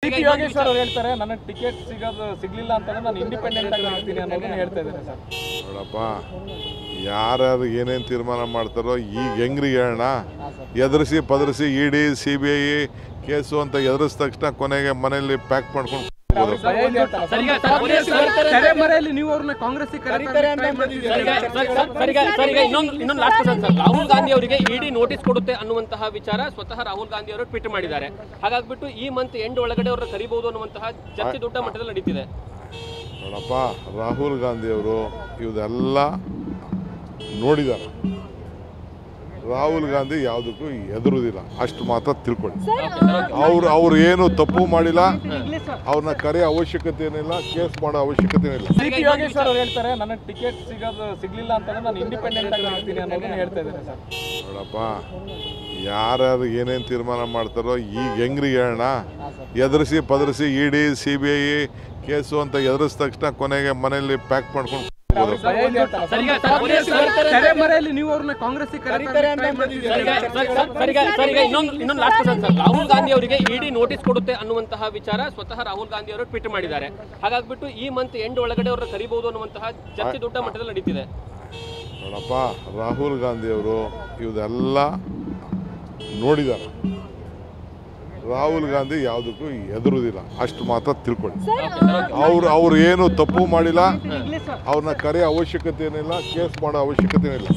CP Yogeshwar ಅವರು ಹೇಳ್ತಾರೆ ನನಗೆ ಟಿಕೆಟ್ ಸಿಗ್ಲಿಲ್ಲ ಅಂತಂದ್ರೆ ನಾನು ಇಂಡಿಪೆಂಡೆಂಟ್ ಆಗಿ ಇರ್ತೀನಿ ಅನ್ನೋದನ್ನ ಹೇಳ್ತಾ ಇದ್ದಾರೆ ಸರ್. ನೋಡಪ್ಪ, ಯಾರ್ಯಾರು ಏನೇನು ತೀರ್ಮಾನ ಮಾಡ್ತಾರೋ ಈಗ ಹೆಂಗ್ರಿ ಹೇಳೋಣ, ಎದುರಿಸಿ ಪದರಿಸಿ ಇಡಿ CBI ಕೇಸು ಅಂತ ಎದುರಿಸಿದ ತಕ್ಷಣ ಕೊನೆಗೆ ಮನೆಯಲ್ಲಿ ಪ್ಯಾಕ್ ಮಾಡ್ಕೊಂಡು ಇನ್ನೊಂದು last question sir. Rahul Gandhi ಅವರಿಗೆ ಇಡಿ ನೋಟಿಸ್ ಕೊಡುತ್ತೆ ಅನ್ನುವಂತಹ ವಿಚಾರ ಸ್ವತಃ ರಾಹುಲ್ ಗಾಂಧಿ ಅವರು ಟ್ವೀಟ್ ಮಾಡಿದ್ದಾರೆ. ಹಾಗಾಗ್ಬಿಟ್ಟು ಈ ಮಂತ್ ಎಂಡ್ ಒಳಗಡೆ ಅವ್ರನ್ನ ಕರಿಬಹುದು ಅನ್ನುವಂತಹ ಚರ್ಚೆ ದೊಡ್ಡ ಮಟ್ಟದಲ್ಲಿ ನಡೀತಿದೆ. ನೋಡಪ್ಪ, ರಾಹುಲ್ ಗಾಂಧಿ ಅವರು ಇವೆಲ್ಲ ನೋಡಿದ್ದಾರೆ. ರಾಹುಲ್ ಗಾಂಧಿ ಯಾವುದಕ್ಕೂ ಎದುರುದಿಲ್ಲ, ಅಷ್ಟು ಮಾತ್ರ ತಿಳ್ಕೊಳ್ಳಿ. ಅವ್ರು ಏನು ತಪ್ಪು ಮಾಡಿಲ್ಲ, ಅವ್ರನ್ನ ಕರೆಯೋ ಅವಶ್ಯಕತೆ ಏನಿಲ್ಲ, ಕೇಸ್ ಮಾಡೋ ಅವಶ್ಯಕತೆ ಏನಿಲ್ಲ. ಸಿಪಿ ಯೋಗೇಶ್ವರ್ ಅವರು ಹೇಳ್ತಾರೆ ನನಗೆ ಟಿಕೆಟ್ ಸಿಗ್ಲಿಲ್ಲ ಅಂತಂದ್ರೆ ನಾನು ಇಂಡಿಪೆಂಡೆಂಟ್ ಆಗಿ ಇರ್ತೀನಿ ಅನ್ನೋದನ್ನ ಹೇಳ್ತಾ ಇದ್ದಾರೆ ಸರ್. ನೋಡಪ್ಪ, ಯಾರ್ಯಾರು ಏನೇನು ತೀರ್ಮಾನ ಮಾಡ್ತಾರೋ ಈಗ ಹೆಂಗ್ರಿ ಹೇಳೋಣ, ಎದುರಿಸಿ ಪದರಿಸಿ ಇಡಿ CBI ಕೇಸು ಅಂತ ಎದುರಿಸಿದ ತಕ್ಷಣ ಕೊನೆಗೆ ಮನೆಯಲ್ಲಿ ಪ್ಯಾಕ್ ಮಾಡ್ಕೊಂಡು ಇನ್ನೊಂದು last question sir. Rahul Gandhi ಅವರಿಗೆ ಇಡಿ ನೋಟಿಸ್ ಕೊಡುತ್ತೆ ಅನ್ನುವಂತಹ ವಿಚಾರ ಸ್ವತಃ ರಾಹುಲ್ ಗಾಂಧಿ ಅವರು ಟ್ವೀಟ್ ಮಾಡಿದ್ದಾರೆ. ಹಾಗಾಗ್ಬಿಟ್ಟು ಈ ಮಂತ್ ಎಂಡ್ ಒಳಗಡೆ ಅವ್ರನ್ನ ಕರಿಬಹುದು ಅನ್ನುವಂತಹ ಚರ್ಚೆ ದೊಡ್ಡ ಮಟ್ಟದಲ್ಲಿ ನಡೀತಿದೆ. ನೋಡಪ್ಪ, ರಾಹುಲ್ ಗಾಂಧಿ ಅವರು ಇವೆಲ್ಲ ನೋಡಿದ್ದಾರೆ. ರಾಹುಲ್ ಗಾಂಧಿ ಯಾವುದಕ್ಕೂ ಎದುರುದಿಲ್ಲ, ಅಷ್ಟು ಮಾತ್ರ ತಿಳ್ಕೊಳ್ಳಿ. ಅವ್ರು ಏನು ತಪ್ಪು ಮಾಡಿಲ್ಲ, ಅವ್ರನ್ನ ಕರೆಯೋ ಅವಶ್ಯಕತೆ ಏನಿಲ್ಲ, ಕೇಸ್ ಮಾಡೋ ಅವಶ್ಯಕತೆ ಏನಿಲ್ಲ.